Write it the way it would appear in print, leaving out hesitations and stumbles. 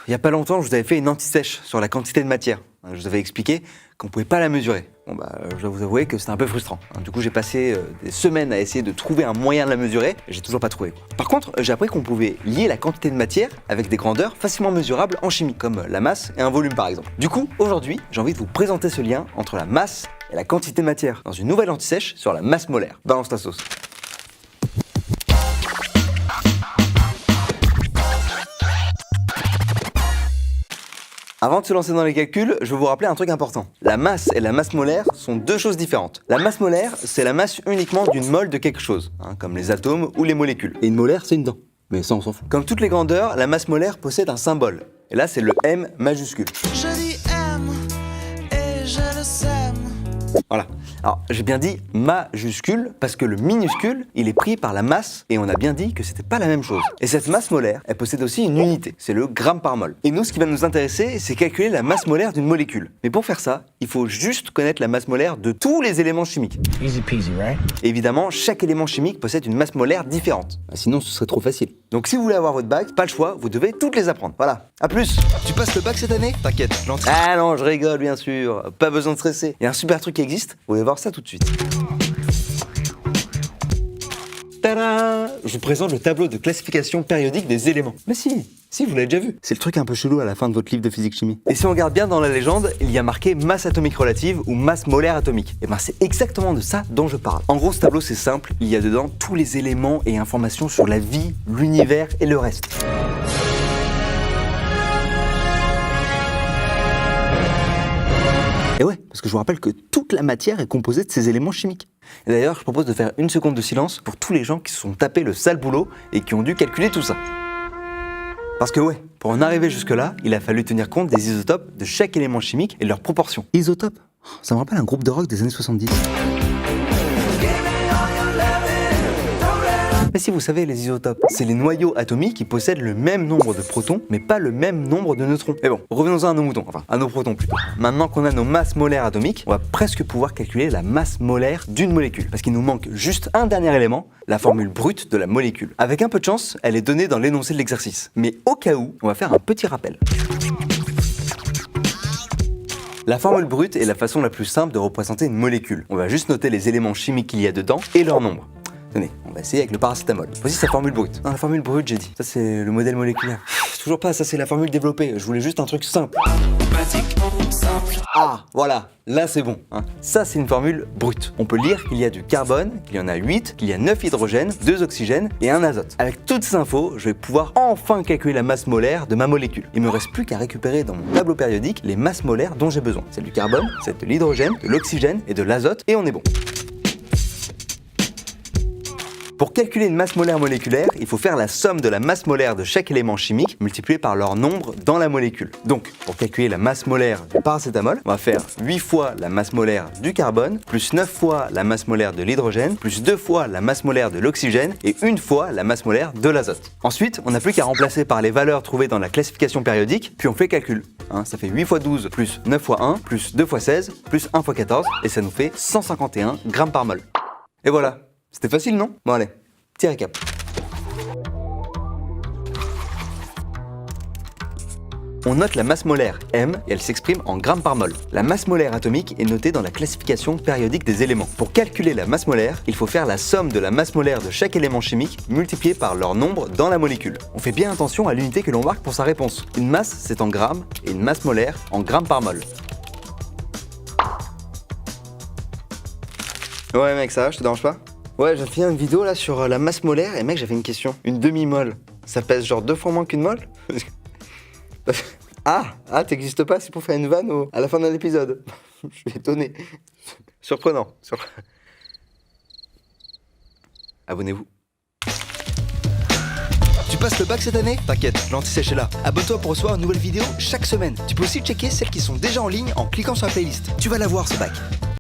Il n'y a pas longtemps, je vous avais fait une anti-sèche sur la quantité de matière. Je vous avais expliqué qu'on ne pouvait pas la mesurer. Je dois vous avouer que c'était un peu frustrant. Du coup, j'ai passé des semaines à essayer de trouver un moyen de la mesurer et j'ai toujours pas trouvé. Par contre, j'ai appris qu'on pouvait lier la quantité de matière avec des grandeurs facilement mesurables en chimie, comme la masse et un volume par exemple. Du coup, aujourd'hui, j'ai envie de vous présenter ce lien entre la masse et la quantité de matière dans une nouvelle anti-sèche sur la masse molaire. Balance ta sauce. Avant de se lancer dans les calculs, je vais vous rappeler un truc important. La masse et la masse molaire sont deux choses différentes. La masse molaire, c'est la masse uniquement d'une mole de quelque chose, comme les atomes ou les molécules. Et une molaire, c'est une dent. Mais ça, on s'en fout. Comme toutes les grandeurs, la masse molaire possède un symbole. Et là, c'est le M majuscule. Je dis M et je le sème. Voilà. Alors, j'ai bien dit majuscule parce que le minuscule, il est pris par la masse et on a bien dit que c'était pas la même chose. Et cette masse molaire, elle possède aussi une unité, c'est le gramme par mol. Et nous, ce qui va nous intéresser, c'est calculer la masse molaire d'une molécule. Mais pour faire ça, il faut juste connaître la masse molaire de tous les éléments chimiques. Easy peasy, right? Et évidemment, chaque élément chimique possède une masse molaire différente. Sinon, ce serait trop facile. Donc si vous voulez avoir votre bac, pas le choix, vous devez toutes les apprendre. Voilà. À plus. Tu passes le bac cette année? T'inquiète, gentil. Ah non, je rigole bien sûr. Pas besoin de stresser. Il y a un super truc qui existe, vous allez voir ça tout de suite. Tada! Je vous présente le tableau de classification périodique des éléments. Mais si, vous l'avez déjà vu. C'est le truc un peu chelou à la fin de votre livre de physique-chimie. Et si on regarde bien dans la légende, il y a marqué masse atomique relative ou masse molaire atomique. Et ben c'est exactement de ça dont je parle. En gros, ce tableau c'est simple, il y a dedans tous les éléments et informations sur la vie, l'univers et le reste. Et ouais, parce que je vous rappelle que toute la matière est composée de ces éléments chimiques. Et d'ailleurs, je propose de faire une seconde de silence pour tous les gens qui se sont tapés le sale boulot et qui ont dû calculer tout ça. Parce que ouais, pour en arriver jusque-là, il a fallu tenir compte des isotopes de chaque élément chimique et leurs proportions. Isotopes? Ça me rappelle un groupe de rock des années 70. Mais si vous savez, les isotopes, c'est les noyaux atomiques qui possèdent le même nombre de protons, mais pas le même nombre de neutrons. Mais bon, revenons-en à nos moutons, enfin, à nos protons plutôt. Maintenant qu'on a nos masses molaires atomiques, on va presque pouvoir calculer la masse molaire d'une molécule. Parce qu'il nous manque juste un dernier élément, la formule brute de la molécule. Avec un peu de chance, elle est donnée dans l'énoncé de l'exercice. Mais au cas où, on va faire un petit rappel. La formule brute est la façon la plus simple de représenter une molécule. On va juste noter les éléments chimiques qu'il y a dedans et leur nombre. Tenez, on va essayer avec le paracétamol. Voici sa formule brute. Non, la formule brute, j'ai dit. Ça, c'est le modèle moléculaire. Toujours pas, ça, c'est la formule développée. Je voulais juste un truc simple. Simple. Ah, voilà, là, c'est bon. Ça, c'est une formule brute. On peut lire qu'il y a du carbone, qu'il y en a 8, qu'il y a 9 hydrogènes, 2 oxygènes et un azote. Avec toutes ces infos, je vais pouvoir enfin calculer la masse molaire de ma molécule. Il me reste plus qu'à récupérer dans mon tableau périodique les masses molaires dont j'ai besoin. Celle du carbone, celle de l'hydrogène, de l'oxygène et de l'azote, et on est bon. Pour calculer une masse molaire moléculaire, il faut faire la somme de la masse molaire de chaque élément chimique multipliée par leur nombre dans la molécule. Donc, pour calculer la masse molaire du paracétamol, on va faire 8 fois la masse molaire du carbone, plus 9 fois la masse molaire de l'hydrogène, plus 2 fois la masse molaire de l'oxygène et 1 fois la masse molaire de l'azote. Ensuite, on n'a plus qu'à remplacer par les valeurs trouvées dans la classification périodique, puis on fait le calcul. Ça fait 8 fois 12 plus 9 fois 1 plus 2 fois 16 plus 1 fois 14 et ça nous fait 151 grammes par mol. Et voilà. C'était facile, non? Bon allez, petit récap. On note la masse molaire M et elle s'exprime en grammes par mol. La masse molaire atomique est notée dans la classification périodique des éléments. Pour calculer la masse molaire, il faut faire la somme de la masse molaire de chaque élément chimique multipliée par leur nombre dans la molécule. On fait bien attention à l'unité que l'on marque pour sa réponse. Une masse, c'est en grammes et une masse molaire en grammes par mol. Ouais mec, ça va, je te dérange pas? Ouais, j'ai fait une vidéo là sur la masse molaire et mec, j'avais une question. Une demi-mole, ça pèse genre 2 fois moins qu'une mole? Ah, t'existes pas, c'est pour faire une vanne à la fin d'un épisode. Je suis étonné. Surprenant. Abonnez-vous. Tu passes le bac cette année? T'inquiète, l'anti-sèche est là. Abonne-toi pour recevoir une nouvelle vidéo chaque semaine. Tu peux aussi checker celles qui sont déjà en ligne en cliquant sur la playlist. Tu vas la voir ce bac.